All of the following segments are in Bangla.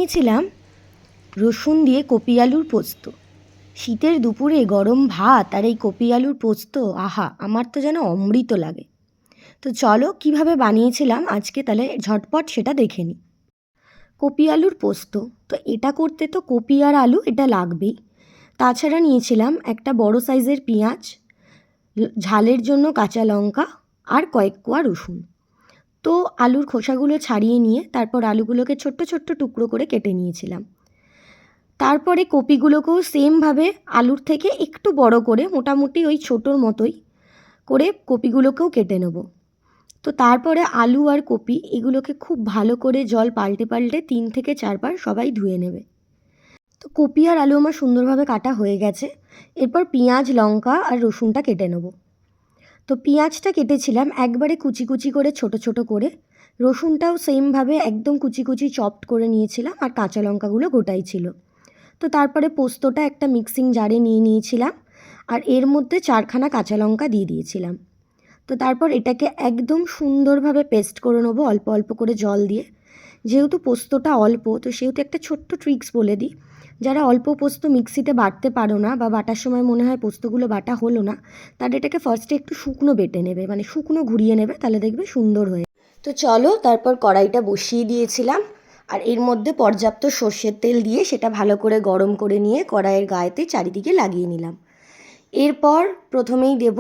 বানিয়েছিলাম রসুন দিয়ে কপি আলুর পোস্ত। শীতের দুপুরে গরম ভাত আর এই কপি আলুর পোস্ত, আহা, আমার তো যেন অমৃত লাগে। তো চলো কিভাবে বানিয়েছিলাম আজকে তাহলে ঝটপট সেটা দেখে নিই। কপি আলুর পোস্ত, তো এটা করতে তো কপি আর আলু এটা লাগবেই। তাছাড়া নিয়েছিলাম একটা বড় সাইজের পেঁয়াজ, ঝালের জন্য কাঁচা লঙ্কা আর কয়েক কোয়া রসুন। তো আলুর খোসাগুলো ছাড়িয়ে নিয়ে তারপর আলুগুলোকে ছোট্ট ছোট্ট টুকরো করে কেটে নিয়েছিলাম। তারপরে কপিগুলোকেও সেমভাবে আলুর থেকে একটু বড় করে, মোটামুটি ওই ছোটোর মতোই করে কপিগুলোকেও কেটে নেব। তো তারপরে আলু আর কপি এগুলোকে খুব ভালো করে জল পাল্টে পাল্টে 3 থেকে 4 বার সবাই ধুয়ে নেবে। তো কপি আর আলু আমার সুন্দরভাবে কাটা হয়ে গেছে। এরপর পেঁয়াজ, লঙ্কা আর রসুনটা কেটে নেব। তো পেঁয়াজটা কেটেছিলাম একবারে কুচি কুচি করে, ছোট ছোট করে। রসুনটাও সেমভাবে একদম কুচি কুচি চপড করে নিয়েছিলাম, আর কাঁচা লঙ্কাগুলো গোটাই ছিল। তো তারপরে পোস্তটা একটা মিক্সিং জারে নিয়ে নিয়েছিলাম, আর এর মধ্যে 4খানা কাঁচা লঙ্কা দিয়ে দিয়েছিলাম। তো তারপর এটাকে একদম সুন্দরভাবে পেস্ট করে নেবো অল্প অল্প করে জল দিয়ে। যেহেতু পোস্তটা অল্প, তো সেহেতু একটা ছোট্ট ট্রিক্স বলে দিই। যারা অল্প পোস্ত মিক্সিতে বাটতে পারো না, বা বাটার সময় মনে হয় পোস্তগুলো বাটা হলো না, তারা এটাকে ফার্স্টে একটু শুকনো বেটে নেবে, মানে শুকনো ঘুরিয়ে নেবে, তাহলে দেখবে সুন্দর হয়ে। তো চলো তারপর কড়াইটা বসিয়ে দিয়েছিলাম, আর এর মধ্যে পর্যাপ্ত সর্ষের তেল দিয়ে সেটা ভালো করে গরম করে নিয়ে কড়াইয়ের গায়েতে চারিদিকে লাগিয়ে নিলাম। এরপর প্রথমেই দেব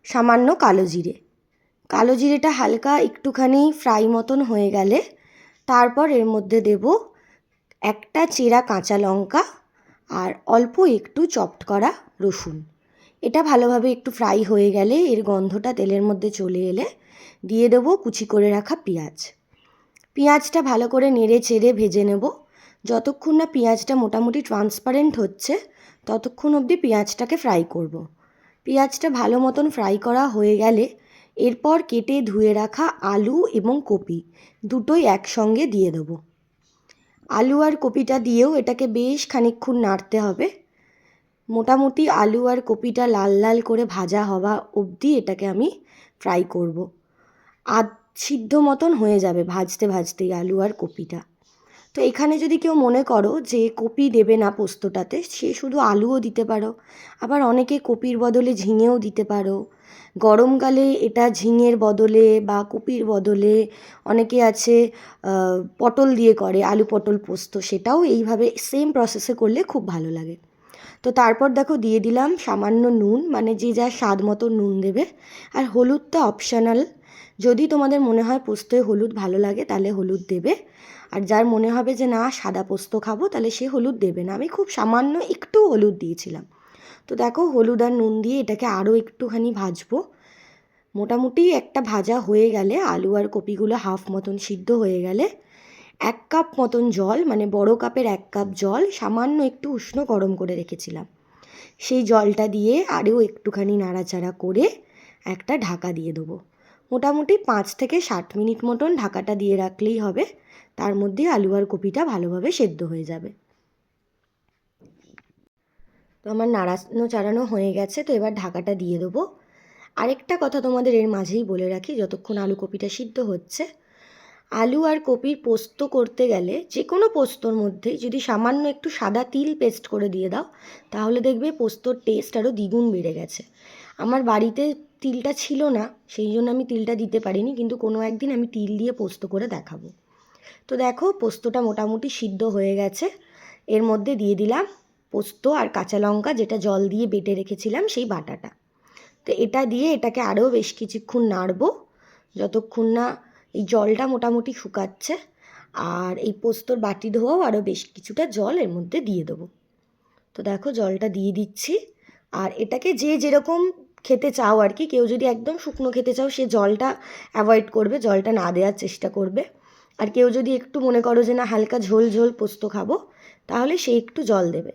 সামান্য কালো জিরে। কালো জিরেটা হালকা একটুখানি ফ্রাই মতন হয়ে গেলে তারপর এর মধ্যে দেব একটা চেরা কাঁচা লঙ্কা আর অল্প একটু চপড করা রসুন। এটা ভালোভাবে একটু ফ্রাই হয়ে গেলে, এর গন্ধটা তেলের মধ্যে চলে এলে দিয়ে দেব কুচি করে রাখা পেঁয়াজ। পেঁয়াজটা ভালো করে নেড়ে চেড়ে ভেজে নেব। যতক্ষণ না পেঁয়াজটা মোটামুটি ট্রান্সপারেন্ট হচ্ছে ততক্ষণ অবধি পেঁয়াজটাকে ফ্রাই করব। পেঁয়াজটা ভালো মতন ফ্রাই করা হয়ে গেলে এরপর কেটে ধুয়ে রাখা আলু এবং কপি দুটোই একসঙ্গে দিয়ে দেবো। আলু আর কপিটা দিয়েও এটাকে বেশ খানিকক্ষণ নাড়তে হবে। মোটামুটি আলু আর কপিটা লাল লাল করে ভাজা হওয়া অবধি এটাকে আমি ফ্রাই করব। সিদ্ধ মতন হয়ে যাবে ভাজতে ভাজতেই আলু আর কপিটা। তো এখানে যদি কেউ মনে করো যে কপি দেবে না পোস্তটাতে, সে শুধু আলুও দিতে পারো। আবার অনেকে কপির বদলে ঝিঙেও দিতে পারো। গরমকালে এটা ঝিঙের বদলে বা কপির বদলে অনেকে আছে পটল দিয়ে করে, আলু পটল পোস্ত, সেটাও এইভাবে সেম প্রসেসে করলে খুব ভালো লাগে। তো তারপর দেখো দিয়ে দিলাম সামান্য নুন, মানে যে যা স্বাদ মতো নুন দেবে। আর হলুদটা অপশনাল, যদি তোমাদের মনে হয় পোস্তয় হলুদ ভালো লাগে তাহলে হলুদ দেবে, আর যার মনে হবে যে না সাদা পোস্ত খাবো তাহলে সে হলুদ দেবে না। আমি খুব সামান্য একটু হলুদ দিয়েছিলাম। তো দেখো হলুদ আর নুন দিয়ে এটাকে আরও একটুখানি ভাজবো। মোটামুটি একটা ভাজা হয়ে গেলে, আলু আর কপিগুলো হাফ মতন সিদ্ধ হয়ে গেলে 1 কাপ মতন জল, মানে বড় কাপের 1 কাপ জল সামান্য একটু উষ্ণ গরম করে রেখেছিলাম, সেই জলটা দিয়ে আরও একটুখানি নাড়াচাড়া করে একটা ঢাকা দিয়ে দেবো। মোটামুটি 5 থেকে 7 মিনিট মতন ঢাকাটা দিয়ে রাখলেই হবে। তার মধ্যে আলু আর কপিটা ভালোভাবে সেদ্ধ হয়ে যাবে। তো আমার নাড়ানো চাড়ানো হয়ে গেছে, তো এবার ঢাকাটা দিয়ে দেবো। আরেকটা কথা তোমাদের এর মাঝেই বলে রাখি, যতক্ষণ আলু কপিটা সিদ্ধ হচ্ছে, আলু আর কপির পোস্ত করতে গেলে যে কোনো পোস্তর মধ্যেই যদি সামান্য একটু সাদা তিল পেস্ট করে দিয়ে দাও, তাহলে দেখবে পোস্তর টেস্ট আরও দ্বিগুণ বেড়ে গেছে। আমার বাড়িতে তিলটা ছিল না, সেই জন্য আমি তিলটা দিতে পারিনি, কিন্তু কোনো একদিন আমি তিল দিয়ে পোস্ত করে দেখাবো। তো দেখো পোস্তটা মোটামুটি সিদ্ধ হয়ে গেছে। এর মধ্যে দিয়ে দিলাম পোস্ত আর কাঁচা লঙ্কা, যেটা জল দিয়ে বেটে রেখেছিলাম সেই বাটাটা। তো এটা দিয়ে এটাকে আরও বেশ কিছুক্ষণ নাড়বো, যতক্ষণ না এই জলটা মোটামুটি শুকাচ্ছে। আর এই পোস্তর বাটি ধোয়াও আরও বেশ কিছুটা জল এর মধ্যে দিয়ে দেবো। তো দেখো জলটা দিয়ে দিচ্ছি। আর এটাকে যে যেরকম খেতে চাও আর কি, কেউ যদি একদম শুকনো খেতে চাও সে জলটা অ্যাভয়েড করবে, জলটা না দেওয়ার চেষ্টা করবে। আর কেউ যদি একটু মনে করো যে না হালকা ঝোল ঝোল পোস্ত খাবো, তাহলে সে একটু জল দেবে।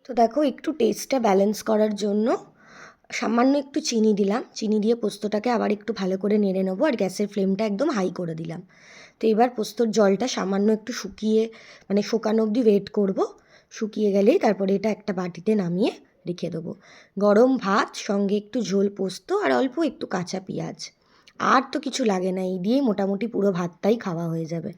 তো দেখো একটু টেস্টটা ব্যালেন্স করার জন্য সামান্য একটু চিনি দিলাম। চিনি দিয়ে পোস্তটাকে আবার একটু ভালো করে নেড়ে নেবো, আর গ্যাসের ফ্লেমটা একদম হাই করে দিলাম। তো এবার পোস্তর জলটা সামান্য একটু শুকিয়ে, মানে শুকানো অবধি ওয়েট করব। শুকিয়ে গেলেই তারপরে এটা একটা বাটিতে নামিয়ে রেখে দেবো। গরম ভাত সঙ্গে একটু ঝোল পোস্ত আর অল্প একটু কাঁচা পেঁয়াজ, আর তো কিছু লাগে না, এই দিয়ে মোটামুটি পুরো ভাতটাই খাওয়া হয়ে যাবে।